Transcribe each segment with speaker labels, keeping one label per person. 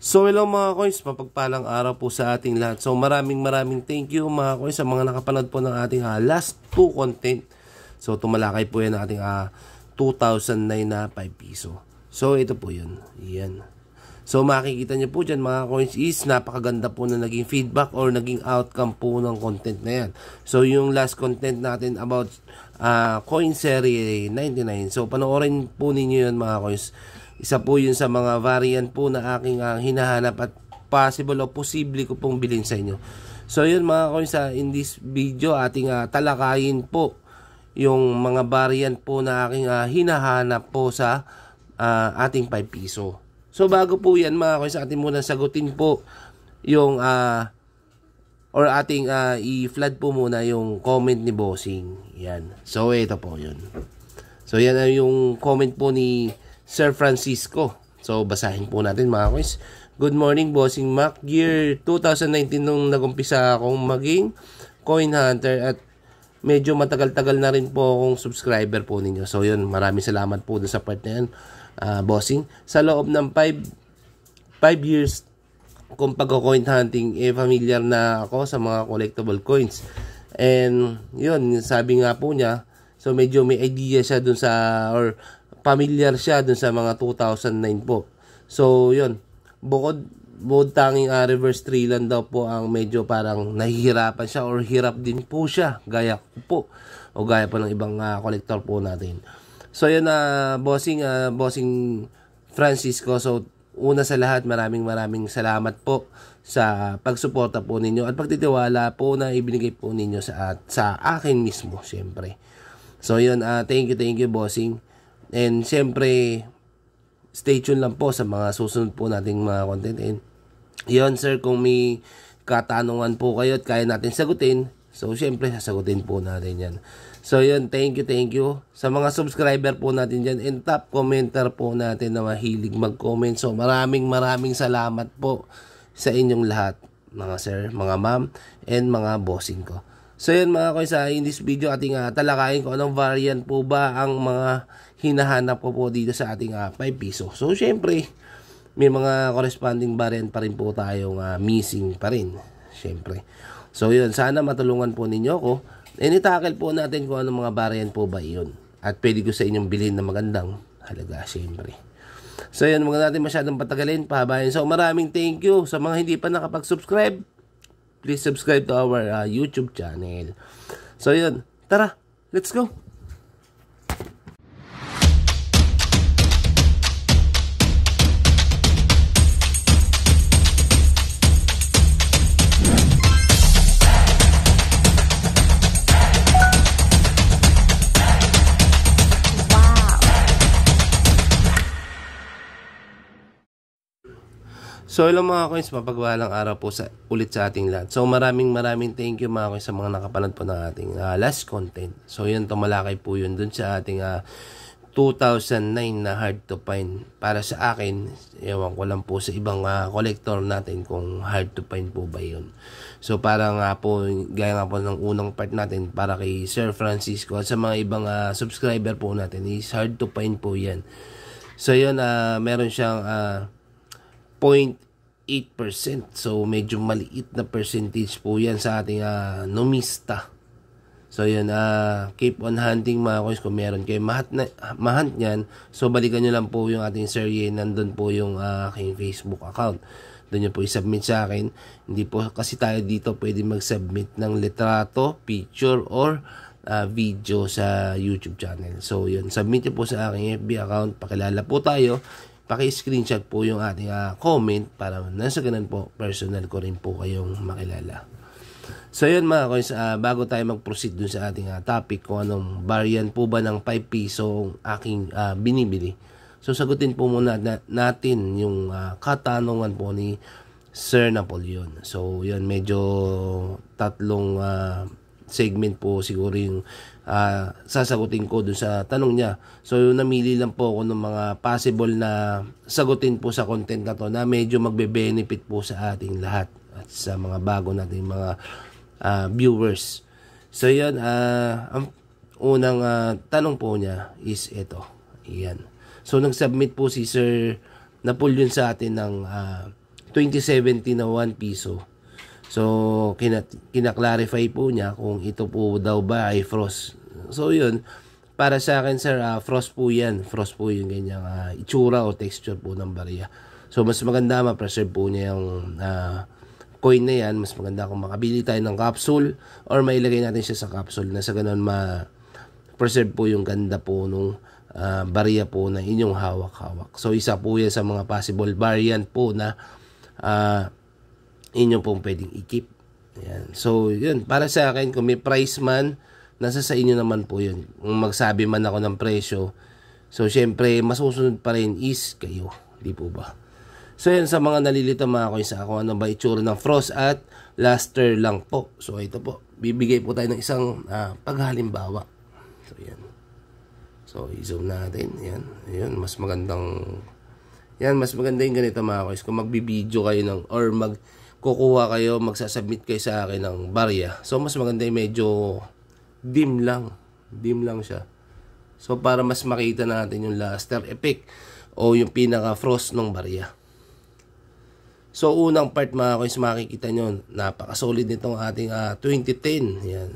Speaker 1: So hello mga coins, mapagpalang araw po sa ating lahat. So maraming thank you mga coins sa mga nakapanood po ng ating last 2 content. So tumalakay po yan ng ating 2,009 na 5 piso. So ito po yun. Yan. So makikita nyo po dyan mga coins is napakaganda po na naging feedback or naging outcome po ng content na yan. So yung last content natin about coin series 99. So panoorin po ninyo yun mga coins. Isa po yun sa mga variant po na aking hinahanap at possible o posible ko pong bilhin sa inyo. So yun mga coins, in this video ating talakayin po yung mga variant po na aking hinahanap po sa ating 5 piso. So bago po yan mga coins, ating muna sagutin po yung or ating i-flood po muna yung comment ni Bossing. Yan. So ito po yun. So yan yung comment po ni Sir Francisco. So basahin po natin mga coins. Good morning Bossing Mac. Year 2019 nung nagumpisa akong maging coin hunter at medyo matagal-tagal na rin po akong subscriber po ninyo. So yun, maraming salamat po sa part na yan, Bossing. Sa loob ng 5 years kung pagko-coin hunting, familiar na ako sa mga collectible coins. And yun, sabi nga po niya, so medyo may idea siya dun sa, or familiar siya dun sa mga 2009 po. So yun, bukod tanging reverse 3 lang daw po ang medyo parang nahihirapan siya or hirap din po siya, gaya ko po o gaya po ng ibang collector po natin. So yun, Bossing Francisco. So una sa lahat, maraming salamat po sa pagsuporta po ninyo at pagtitiwala po na ibinigay po ninyo sa akin mismo, syempre. So yun, thank you Bossing. And siyempre, stay tuned lang po sa mga susunod po nating mga content. And yun sir, kung may katanungan po kayo at kaya natin sagutin, so siyempre sasagutin po natin yan. So yun, thank you sa mga subscriber po natin dyan and top commenter po natin na mahilig mag-comment. So maraming salamat po sa inyong lahat, mga sir, mga ma'am, and mga bossing ko. So yun mga koy, in this video ating talakayin kung anong variant po ba ang mga hinahanap ko po dito sa ating 5 piso. So syempre, may mga corresponding variant pa rin po tayong missing pa rin, syempre. So yun, sana matulungan po ninyo ako. And itakil po natin kung anong mga variant po ba yun. At pwede ko sa inyong bilhin na magandang halaga, syempre. So yun, huwag natin masyadong patagalin, pahabayan. So maraming thank you sa mga hindi pa nakapag-subscribe. Please subscribe to our YouTube channel. So yun, tara, let's go! So hello mga coins, mapagpalang araw po ulit sa ating lahat. So maraming thank you mga coins sa mga nakapanood po ng ating last content. So yun, tumalakay po yun dun sa ating 2009 na hard to find. Para sa akin, ewan ko lang po sa ibang collector natin kung hard to find po ba yun. So para nga po, gaya nga po ng unang part natin para kay Sir Francisco at sa mga ibang subscriber po natin is hard to find po yan. So yun, meron siyang 0.8%. So medyo maliit na percentage po yan sa ating numista. So yun, keep on hunting mga coins. Kung meron kayo mahunt nyan, so balikan nyo lang po yung ating serye. Nandun po yung aking Facebook account. Doon nyo po i-submit sa akin. Hindi po kasi tayo dito pwede mag-submit ng litrato, picture, or video sa YouTube channel. So yun, submit nyo po sa aking FB account. Pakilala po tayo. Paki-screenshot po yung ating comment para nasa ganun po, personal ko rin po kayong makilala. So yun mga coins, bago tayo mag-proceed dun sa ating topic kung anong variant po ba ng 5 piso aking binibili. So sagutin po muna natin yung katanungan po ni Sir Napoleon. So yun, medyo tatlong segment po siguro yung sasagutin ko dun sa tanong niya. So namili lang po ako ng mga possible na sagutin po sa content na to na medyo magbe-benefit po sa ating lahat at sa mga bago nating mga viewers. So yan, ang unang tanong po niya is ito. Yan. So nag-submit po si Sir Napoleon sa atin ng 2017 na 1 piso. So, kinaklarify po niya kung ito po daw ba ay frost. So, yun. Para sa akin, sir, frost po yan. Frost po yung ganyang itsura o texture po ng barya. So, mas maganda ma-preserve po niya yung coin na yan. Mas maganda kung makabili tayo ng capsule or mailagay natin siya sa capsule na sa ganun ma-preserve po yung ganda po nung barya po na inyong hawak-hawak. So, isa po yan sa mga possible variant po na inyo pong pwedeng i-keep. Ayan. So, yun. Para sa akin, kung may price man, nasa sa inyo naman po yun. Kung magsabi man ako ng presyo, so, syempre, masusunod pa rin is kayo. Di po ba? So, yun. Sa mga nalilito mga coins, kung ano ba itsura ng frost at luster lang po. So, ito po. Bibigay po tayo ng isang paghalimbawa. So, yan. So, i-zoom natin. Yan. Yan. Mas magandang... Yan. Mas maganda yung ganito mga coins. Kung magbibideo kayo ng... Or kukuha kayo, magsasubmit kayo sa akin ng barya. So, mas maganda yung medyo dim lang. Dim lang siya. So, para mas makita natin yung luster effect o yung pinaka-frost ng barya. So, unang part mga coins, makikita nyo, napaka-solid nitong ating 2010. Yan.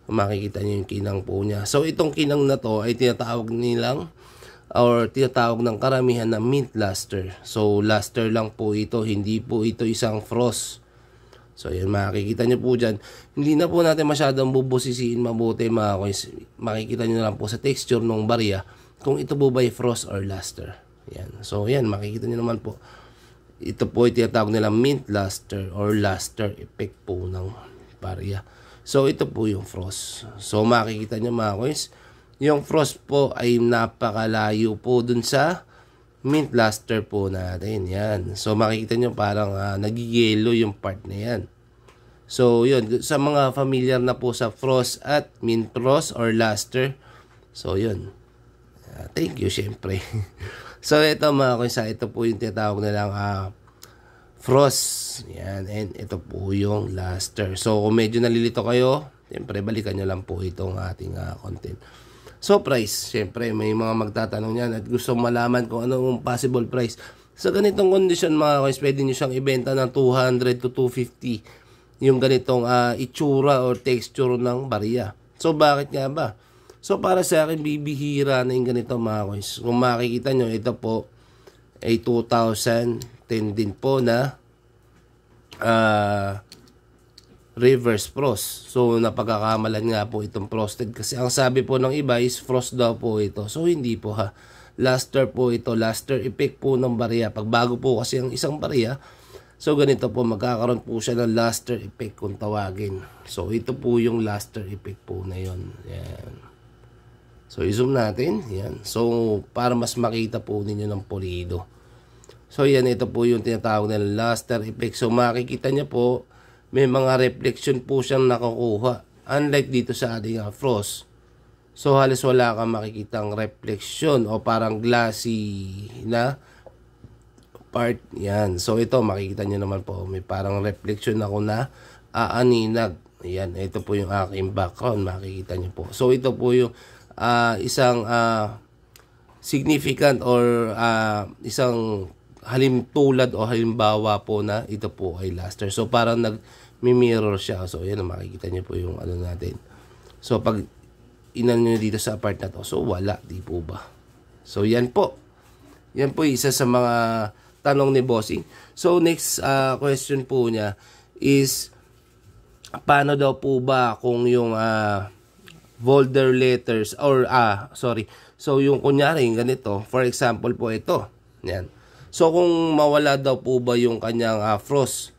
Speaker 1: Makikita nyo yung kinang po niya. So, itong kinang na to ay tinatawag nilang or tinatawag ng karamihan na mint luster. So, luster lang po ito. Hindi po ito isang frost. So, yan. Makikita nyo po dyan. Hindi na po natin masyadong bubusisiin mabuti mga coins. Makikita nyo lang po sa texture ng barya kung ito po ba ay frost or luster. Yan. So, yan. Makikita nyo naman po. Ito po ay tinatawag nilang mint luster or luster effect po ng barya. So, ito po yung frost. So, makikita nyo mga coins. Yung frost po ay napakalayo po dun sa mint luster po natin. Yan. So, makikita nyo parang nagigelo yung part na yan. So, yun. Sa mga familiar na po sa frost at mint frost or luster. So, yun. Thank you, syempre. So, ito mga kuya, ito po yung tinatawag na lang frost. Yan. And ito po yung luster. So, kung medyo nalilito kayo, syempre, balikan nyo lang po itong ating content. So, price. Syempre, may mga magtatanong yan at gusto malaman kung ano yung possible price. Sa ganitong condition, mga guys, pwede nyo siyang ibenta ng 200 to 250 yung ganitong itsura or texture ng barya. So, bakit nga ba? So, para sa akin, bibihira na yung ganito, mga guys. Kung makikita nyo, ito po ay 2010 din po na reverse frost. So, napagkakamalan nga po itong frosted. Kasi ang sabi po ng iba is frost daw po ito. So, hindi po ha. Luster po ito. Luster effect po ng barya. Pag bago po kasi ang isang barya, so ganito po, magkakaroon po siya ng luster effect kung tawagin. So, ito po yung luster effect po na yun. Yan. So, i-zoom natin. Yan. So, para mas makita po ninyo ng pulido. So, yan. Ito po yung tinatawag na luster effect. So, makikita niya po, may mga reflection po siyang nakukuha. Unlike dito sa ating frost. So, halos wala kang makikitang reflection o parang glassy na part. Yan. So, ito, makikita nyo naman po. May parang reflection ako na aaninag. Yan. Ito po yung aking background. Makikita nyo po. So, ito po yung isang significant or isang halimtulad o halimbawa po na ito po ay luster. So, parang nag-mirror siya. So, yan, makikita nyo po yung ano natin. So, pag inan nyo dito sa part na to, so, wala. Di po ba? So, yan po. Yan po isa sa mga tanong ni Bossing. So, next question po niya is, paano daw po ba kung yung folder letters or, so, yung kunyari, ganito, for example po ito. Yan. So, kung mawala daw po ba yung kanyang frost,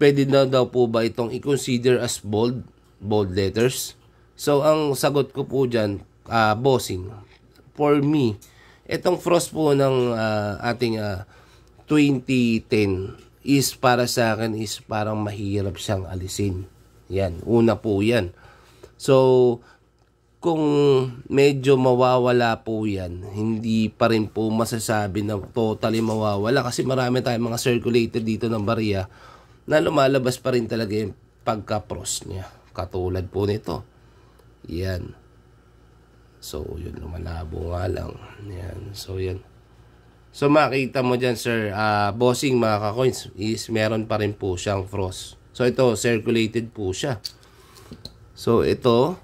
Speaker 1: pwede na daw po ba itong i-consider as bold letters? So, ang sagot ko po dyan, Bossing, for me, itong frost po ng ating 2010 is para sa akin is parang mahirap siyang alisin. Yan, una po yan. So, kung medyo mawawala po yan, hindi pa rin po masasabi na totally mawawala kasi marami tayong mga circulated dito ng barya na lumalabas pa rin talaga yung pagka-frost niya. Katulad po nito. Yan. So, yun, lumalabo nga lang. Yan. So, yan. So makita mo dyan sir, bossing mga ka-coins, is meron pa rin po siyang frost. So ito, circulated po siya. So ito,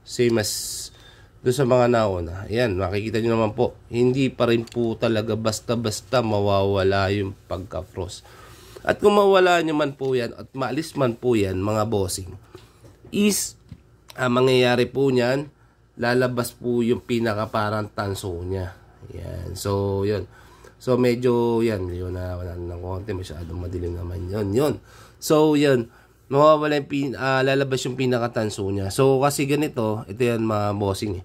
Speaker 1: same as doon sa mga nauna. Ayan, makikita nyo naman po, hindi pa rin po talaga basta-basta mawawala yung pagka-frost. At kung mawala nyo man po yan, at maalis man po yan mga bossing, is, mangyayari po nyan, lalabas po yung pinaka parang tanso niya. Yan. So, yun. So, medyo, yan. Yun na, wala ng konti. Masyadong madilim naman yun. Yun. So, yun. Mawawala yung lalabas yung pinakatanso niya. So, kasi ganito, ito yan mga bossing.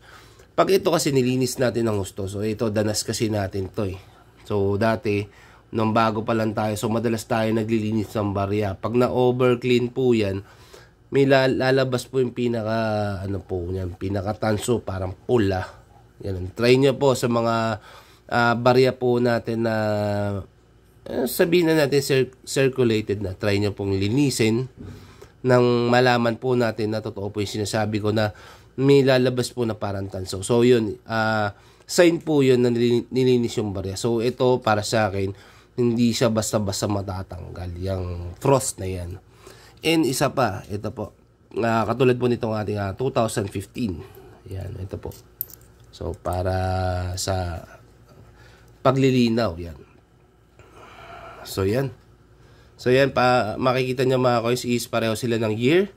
Speaker 1: Pag ito kasi nilinis natin ng gusto. So, ito, danas kasi natin to eh. So, dati, nung bago pa lang tayo, so, madalas tayo naglilinis ng barya. Pag na-over clean po yan, may lalabas po yung pinaka, ano po, yan, pinakatanso, parang pula. Yan, try nyo po sa mga barya po natin na sabihin na natin circulated na. Try nyo pong linisin nang malaman po natin na totoo po yung sinasabi ko na may lalabas po na parang tanso. So yun, sign po yun na nilinis yung barya. So ito para sa akin, hindi siya basta-basta matatanggal yung frost na yan. And isa pa, ito po, katulad po nitong ating 2015. Yan, ito po. So, para sa paglilinaw, yan. So, yan. So, yan, makikita nyo mga kois is pareho sila ng year.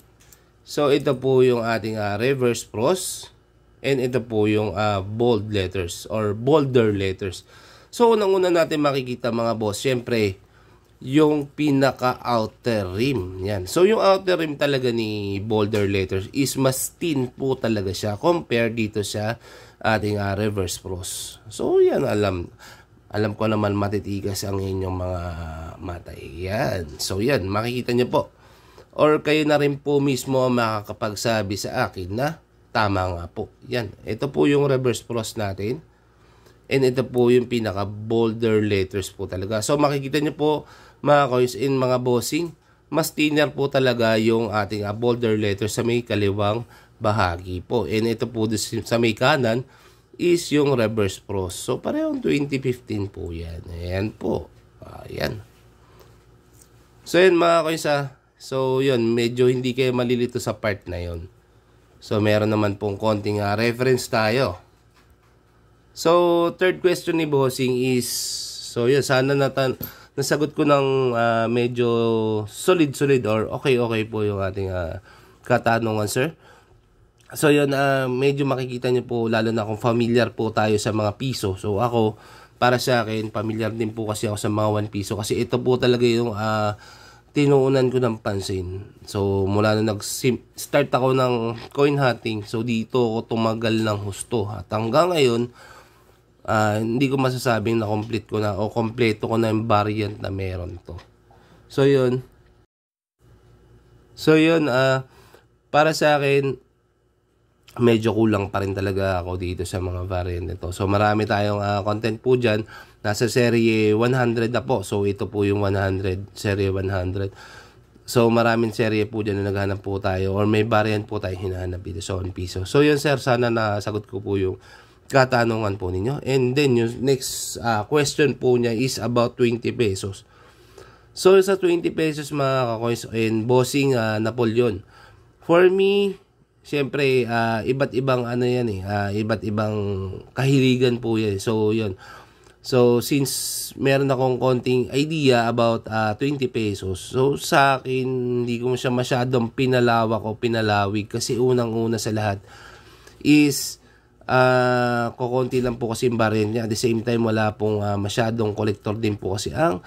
Speaker 1: So, ito po yung ating reverse frost. And ito po yung bold letters or bolder letters. So, unang-una natin makikita mga boss, syempre, yung pinaka-outer rim. Yan. So, yung outer rim talaga ni bolder letters is mas thin po talaga siya compared dito sa ating reverse frost. So, yan, alam ko naman matitigas ang inyong mga mata. Yan. So, yan, makikita nyo po. Or kayo na rin po mismo makakapagsabi sa akin na tama nga po. Yan. Ito po yung reverse frost natin. And ito po yung pinaka-bolder letters po talaga. So, makikita nyo po, mga coins in mga bossing, mas thinner po talaga yung ating bolder letters sa may kaliwang bahagi po. And ito po sa may kanan is yung reverse frost. So, parehong 2015 po yan. Ayan po. Ayan. So, yan mga coins So, yun. Medyo hindi kayo malilito sa part na yun. So, meron naman pong konting reference tayo. So, third question ni bossing is, so yun, sana nasagot ko ng medyo solid or okay po yung ating katanungan, sir. So, yun, medyo makikita nyo po, lalo na kung familiar po tayo sa mga piso. So, ako, para sa akin, familiar din po kasi ako sa mga 1 piso. Kasi ito po talaga yung tinuunan ko ng pansin. So, mula na nag-start ako ng coin hunting, so dito ako tumagal ng husto. At hanggang ngayon, hindi ko masasabing na complete ko na o kompleto ko na yung variant na meron to. So yun. Para sa akin, medyo kulang pa rin talaga ako dito sa mga variant nito. So marami tayong content po dyan. Nasa serie 100 na po. So ito po yung 100, serie 100. So maraming serye po dyan na naghanap po tayo or may variant po tayo hinahanap dito sa 1 piso. So yun sir, sana nasagot ko po yung katanungan po ninyo. And then yung next question po niya is about 20 pesos. So sa 20 pesos mga kakoins and bossing Napoleon. For me, syempre iba't ibang ano yan iba't ibang kahiligan po yan. So yun. So since meron akong konting idea about 20 pesos. So sa akin hindi ko siya masyadong pinalawak o pinalawig kasi unang-una sa lahat is kukunti lang po kasi yung baril niya. At the same time, wala pong masyadong collector din po kasi ang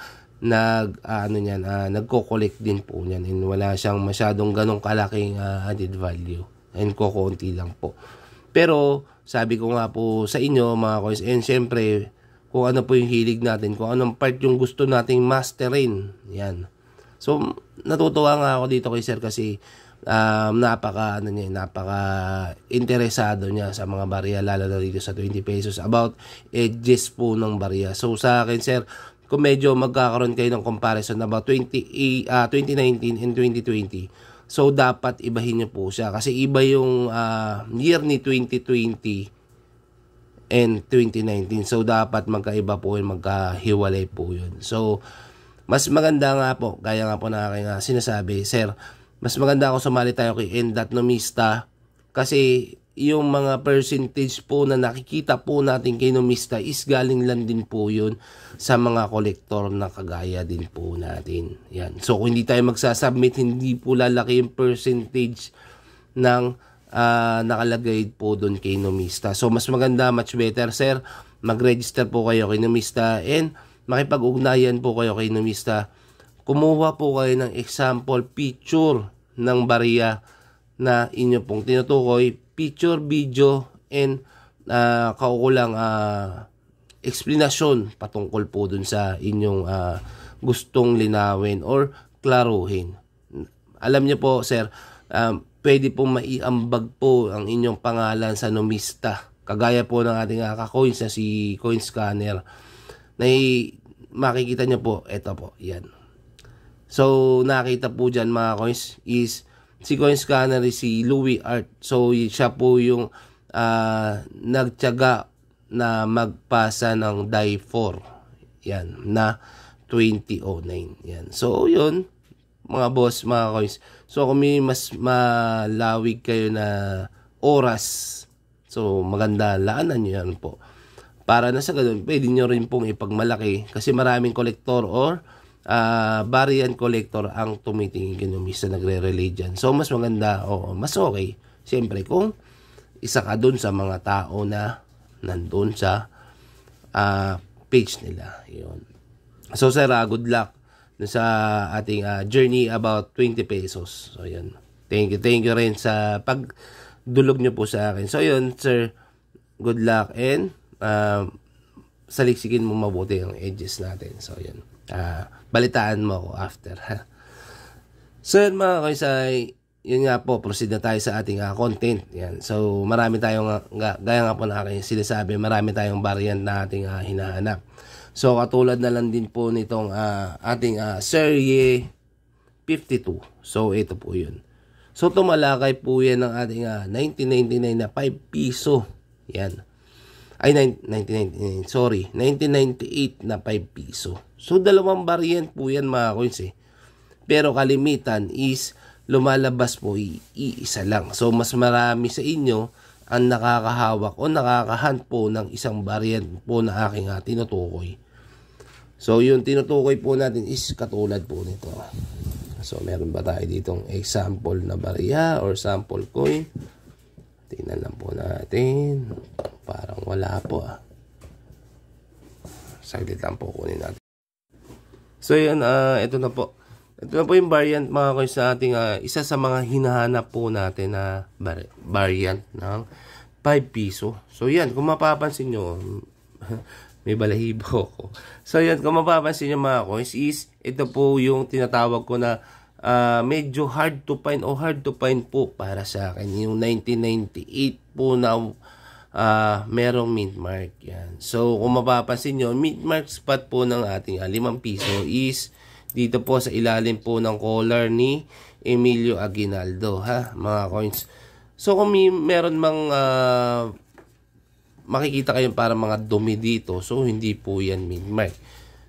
Speaker 1: nagko-collect din po niyan. And wala siyang masyadong ganong kalaking added value. And kukunti lang po. Pero, sabi ko nga po sa inyo, mga coins, and syempre, kung ano po yung hilig natin, kung anong part yung gusto nating masterin. Yan. So, natutuwa nga ako dito kay sir kasi napaka interesado niya sa mga barya, lalo na dito sa 20 pesos about edges po ng barya. So sa akin sir, kung medyo magkakaroon kayo ng comparison about 2019 and 2020, so dapat ibahin niyo po siya kasi iba yung year ni 2020 and 2019. So dapat magkaiba po yun, magkahiwalay po yun. So mas maganda nga po, gaya nga po na aking sinasabi, sir, mas maganda ako sumali tayo kay Endat Numista kasi yung mga percentage po na nakikita po natin kay Numista is galing lang din po yun sa mga kolektor na kagaya din po natin. Yan. So kung hindi tayo magsasubmit, hindi po lalaki yung percentage ng nakalagay po doon kay Numista. So mas maganda, much better, sir, mag-register po kayo kay Numista and makipag-ugnayan po kayo kay Numista. Kumuha po kayo ng example picture ng barya na inyo pong tinutukoy, picture, video, and kaukulang explanation patungkol po dun sa inyong gustong linawin or klaruhin. Alam niyo po, sir, pwede pong maiambag po ang inyong pangalan sa Numista. Kagaya po ng ating ka-coins na si Coin Scanner. Na makikita niyo po, eto po, yan. So, nakita po dyan mga coins is si Coin Scanner is si Louis Art. So, siya po yung nagtiyaga na magpasa ng DAI 4. Yan, na 2009. Yan. So, yun, mga boss, mga coins. So, kung may mas malawig kayo na oras, so, maganda, laanan nyo yan po. Para na sa ganun, pwede nyo rin pong ipagmalaki kasi maraming kolektor or variant collector ang tumitingin kay Numista, nagre-relay dyan. So, mas maganda, mas okay. Siyempre, kung isa ka dun sa mga tao na nandun sa page nila. Yun. So, sir, good luck sa ating journey about 20 pesos. So, yun. Thank you rin sa pagdulog nyo po sa akin. So, yun, sir, good luck and saliksikin mo mabuti ang edges natin. So, yun. Balitaan mo ako after. So, yun mga kaisay, yun nga po, proceed na tayo sa ating content. Yan. So, marami tayong, gaya nga po na aking sinasabi, marami tayong variant na ating hinahanap. So, katulad na lang din po nitong ating Serie 52. So, ito po yun. So, tumalakay po yan ng ating 1999 na 5 piso. Yan. Ay, 1998, sorry. 1998 na 5 piso. So, dalawang variant po yan mga coins eh. Pero kalimitan is lumalabas po iisa lang. So, mas marami sa inyo ang nakakahawak o nakakahunt po ng isang variant po na aking tinutukoy. So, yung tinutukoy po natin is katulad po nito. So, meron ba tayo ditong example na barya or sample coin? Tingnan lang po natin. Parang wala po Saglit lang po kunin natin. So yan, ito na po. Ito na po yung variant mga coins sa ating isa sa mga hinahanap po natin na variant ng 5 piso. So yan, kung mapapansin nyo, may balahibo ko. So yan, kung mapapansin nyo mga coins is, ito po yung tinatawag ko na medyo hard to find o hard to find po para sa akin. Yung 1998 po na merong mint mark. Yan. So, kung mapapansin nyo, mint mark spot po ng ating 5 piso is dito po sa ilalim po ng collar ni Emilio Aguinaldo, ha, mga coins. So, kung meron mang makikita kayo para mga dumi dito, so hindi po yan mint mark.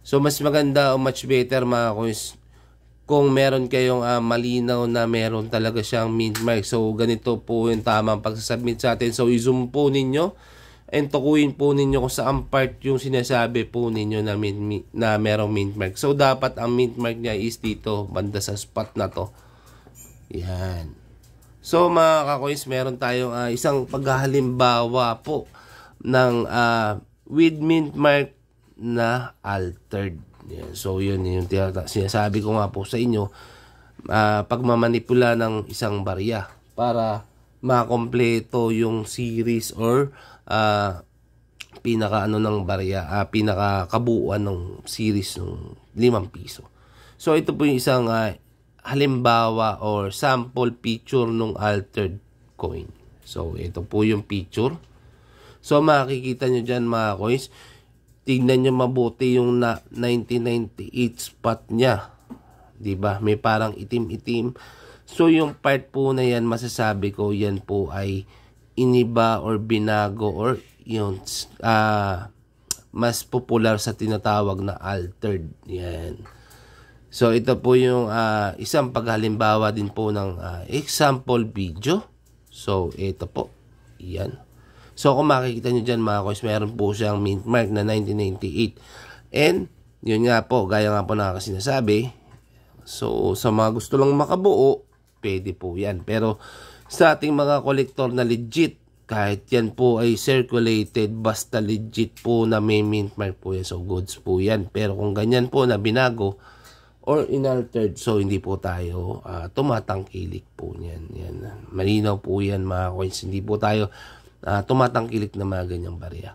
Speaker 1: So, mas maganda o much better mga coins kung meron kayong malinaw na meron talaga siyang mint mark. So, ganito po yung tamang pagsasubmit sa atin. So, i-zoom po ninyo and tukuyin po ninyo kung saan part yung sinasabi po ninyo na merong mint mark. So, dapat ang mint mark niya is dito, banda sa spot na to. Yan. So, mga kakoins, meron tayong isang paghahalimbawa po ng with mint mark na altered. Yan. So, yun yung sinasabi ko nga po sa inyo, pagmamanipula ng isang barya para makompleto yung series or pinaka ng barya, pinaka kabuuan ng series ng 5 piso. So, ito po yung isang halimbawa or sample picture ng altered coin. So, ito po yung picture. So, makikita nyo dyan mga coins, tignan nyo mabuti yung 1998 spot niya. Diba? May parang itim-itim. So, yung part po na yan, masasabi ko, yan po ay iniba or binago or yung mas popular sa tinatawag na altered. Yan. So ito po yung isang paghalimbawa din po ng example video. So ito po. Yan. So kung makikita nyo dyan mga kois, meron po siyang mint mark na 1998. And yun nga po, gaya nga po na sinasabi. So sa mga gusto lang makabuo, pwede po yan. Pero sa ating mga kolektor na legit, kahit yan po ay circulated, basta legit po na may mint mark po yan. So goods po yan. Pero kung ganyan po na binago or inaltered, so hindi po tayo tumatangkilik po niyan. Yan. Malinaw po yan mga coins. Hindi po tayo tumatangkilik na mga ganyang barya.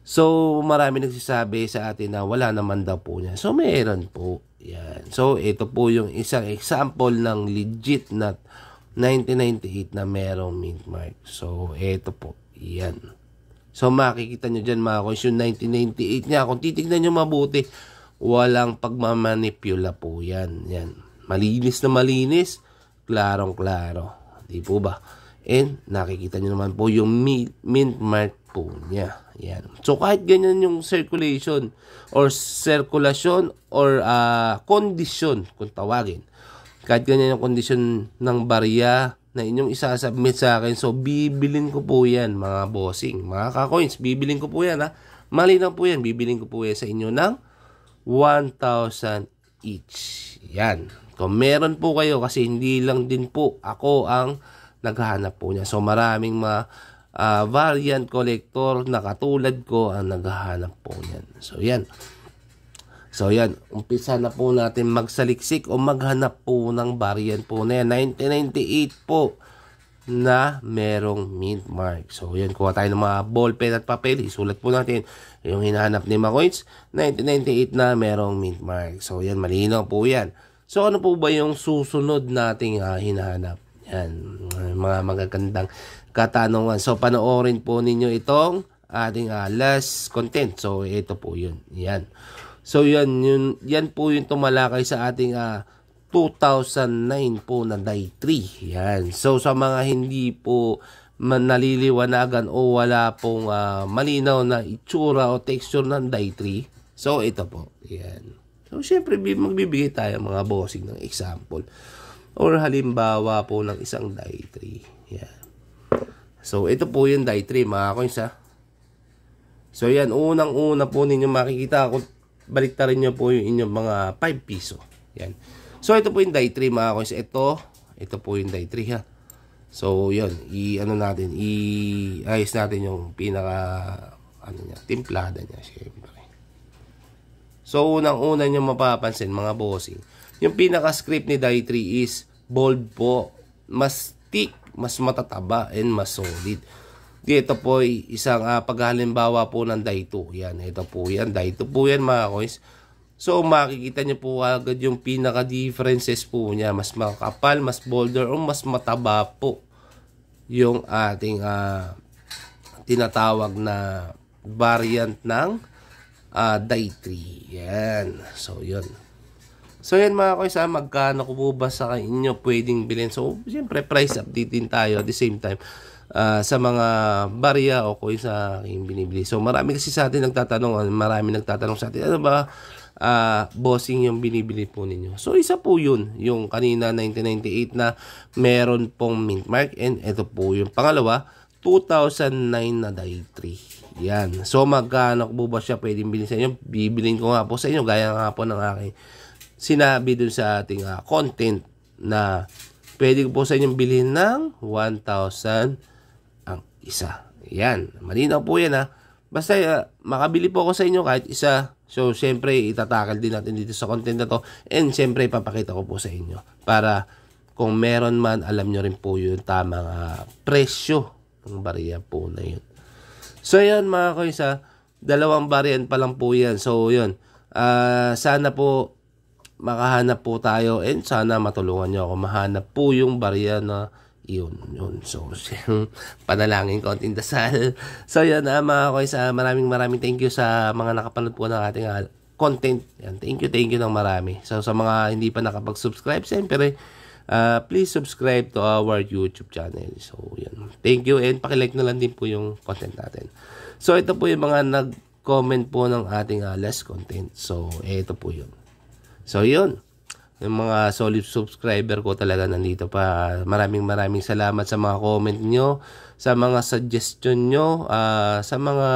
Speaker 1: So marami nagsasabi sa atin na wala naman daw po niya. So meron po. Yan. So ito po yung isang example ng legit na 1998 na merong mint mark. So ito po. Yan. So makikita nyo dyan mga coins yung 1998 niya. Kung titignan nyo mabuti, walang pagmamanipula po yan. Yan. Malinis na malinis, klarong-klaro. Di po ba? And nakikita nyo naman po yung mint mark po niya. Yan. So kahit ganyan yung circulation or circulation or condition kung tawagin. Kahit ganyan yung condition ng barya na inyong isasubmit sa akin. So bibilin ko po yan mga bossing. Mga ka-coins, bibilin ko po yan ha. Malinaw po yan. Bibilin ko po yan sa inyo ng 1,000 each. Yan. Kung meron po kayo, kasi hindi lang din po ako ang naghahanap po niya. So maraming variant collector na katulad ko ang naghahanap po niyan. So yan. So yan, umpisa na po natin magsaliksik o maghanap po ng variant po na yan. 1998 po na merong mint mark. So yan, kuha tayo ng mga ball pen at papel. Isulat po natin yung hinahanap ni Macoins. 1998 na merong mint mark. So yan, malinaw po yan. So ano po ba yung susunod nating hinahanap? Yan, mga magagandang katanungan. So panoorin po ninyo itong ating last content. So ito po yun. Yan. So yan po yung tumalakay sa ating 2009 po na die 3. Yan. So sa mga hindi po naliliwanagan o wala pong malinaw na itsura o texture ng die 3. So ito po. Yan. So syempre magbibigay tayo mga bossing ng example or halimbawa po ng isang die 3. Yan. So ito po yung die 3 mga coins ha. So yan, unang-una po ninyo makikita kung baliktarin nyo po yung inyong mga 5 piso. Yan. So, ito po yung die 3 mga coins. Ito po yung die 3 ha. So, yun. I-ayos natin yung timplada niya. Siyempre. So, unang-una nyo mapapansin mga bossing. Yung pinaka-script ni die 3 is bold po. Mas thick, mas matataba, and mas solid. Dito po ay isang paghalimbawa po ng die 2. Yan, ito po yan. Die 2 po yan mga coins. So makikita nyo po agad yung pinaka-differences po niya. Mas makapal, mas bolder, o mas mataba po yung ating tinatawag na variant ng die 3. Yan. So yun. So yan mga coins, magkano ko po ba sa inyo pwedeng bilhin? So siyempre price update din tayo at the same time sa mga barya o coins sa aking binibili. So marami kasi sa atin nagtatanong, sa atin, ano ba bossing yung binibili po ninyo? So isa po yun, yung kanina 1998 na meron pong mint mark, and ito po yung pangalawa 2009 na die 3. Yan. So magkano po ba siya pwedeng bilhin sa inyo? Bibilin ko nga po sa inyo gaya nga po ng aking sinabi dun sa ating content na pwede ko po sa inyong bilhin ng 1,000 ang isa. Yan. Malinaw po yan ha. Basta makabili po ako sa inyo kahit isa. So syempre itatakal din natin dito sa content na to. And syempre ipapakita ko po sa inyo. Para kung meron man, alam nyo rin po yung tamang presyo ng barya po na yun. So yan mga koys dalawang variant pa lang po yan. So yun. Sana po makahanap po tayo and sana matulungan nyo ako mahanap po yung barya na yun. So panalangin, konting dasal. So yun mga koys, maraming thank you sa mga nakapanood po ng ating content. Yan, thank you ng marami. So sa mga hindi pa nakapag-subscribe, siyempre please subscribe to our YouTube channel. So, yan. Thank you and pakilike na lang din po yung content natin. So, ito po yung mga nag-comment po ng ating last content. So, ito po yun. So, yun. Yung mga solid subscriber ko talaga nandito pa. Maraming salamat sa mga comment nyo, sa mga suggestion nyo, sa mga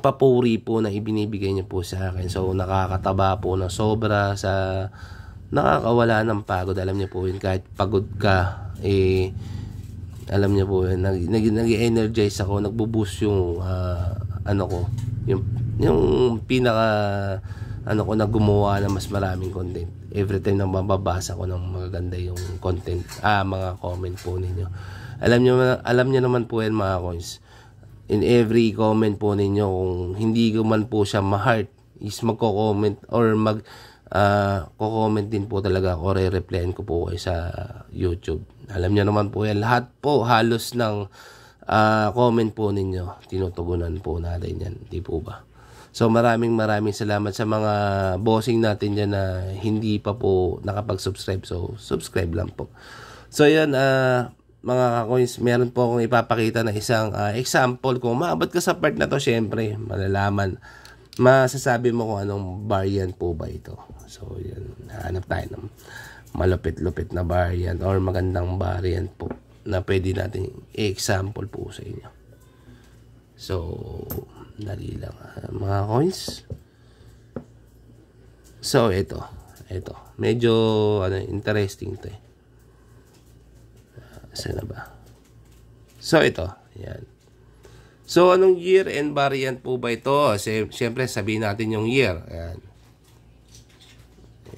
Speaker 1: papuri po na ibinibigay nyo po sa akin. So, nakakataba po na sobra sa nakakawala ng pagod. Alam niyo po yun, kahit pagod ka, alam niyo po yun, nag-energize ako, nagbo-boost yung, ko, yung pinaka, ko na gumawa ng mas maraming content. Every time na mababasa ko ng magaganda yung content, mga comment po ninyo. Alam niyo naman po yan mga coins. In every comment po ninyo, kung hindi ko man po siya ma-heart, is magko-comment or ko-comment din po talaga ako, re-replyan ko po kayo sa YouTube. Alam niyo naman po yan, lahat po halos ng comment po ninyo, tinutugunan po natin yan, di po ba? So maraming salamat sa mga bossing natin dyan na hindi pa po nakapag-subscribe. So subscribe lang po. So yan, mga kakoins, meron po akong ipapakita na isang example. Kung maabot ka sa part na to, syempre malalaman, masasabi mo kung anong variant po ba ito. So yan, hanap tayo ng malupit-lupit na variant or magandang variant po na pwede natin i-example po sa inyo. So dali lang mga coins. So ito medyo interesting to eh. Saan na ba? So ito, yan. So anong year and variant po ba ito? Siyempre sabihin natin yung year. Ayan.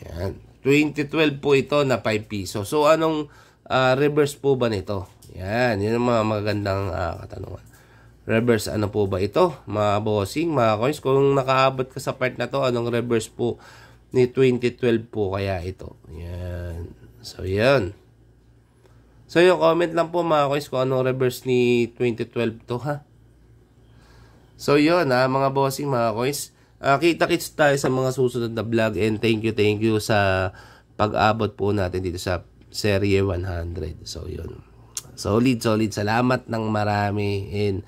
Speaker 1: Ayan. 2012 po ito na 5 piso. So anong reverse po ba nito? Yan, yun ang mga magandang katanungan. Reverse ano po ba ito? Mga bossing, mga coins, kung nakaabot ka sa part na to, anong reverse po ni 2012 po kaya ito? Yan. So yan. So yung comment lang po mga coins kung anong reverse ni 2012 to ha. So yun mga bossing, mga coins. Kita-kits tayo sa mga susunod na vlog and thank you sa pag-abot po natin dito sa Serye 100. So yun. Solid. Salamat ng marami and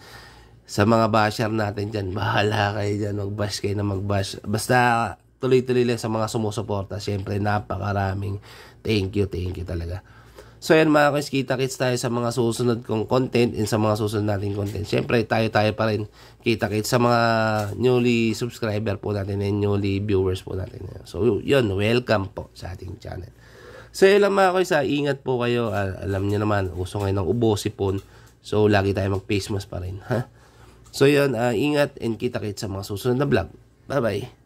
Speaker 1: sa mga basher natin dyan, bahala kayo dyan, mag-bash kayo na mag-bash. Basta tuloy-tuloy lang sa mga sumusuporta. Siyempre napakaraming thank you talaga. So yan mga guys, kita-kits tayo sa mga susunod kong content and sa mga susunod nating content. Siyempre tayo pa rin kita-kits sa mga newly subscriber po natin and newly viewers po natin. So yun, welcome po sa ating channel. So yun lang mga guys, ingat po kayo. Alam niyo naman, uso ngayon ng ubo-sipon. So lagi tayo mag-face mask pa rin. So yun, ingat and kita-kits sa mga susunod na vlog. Bye bye.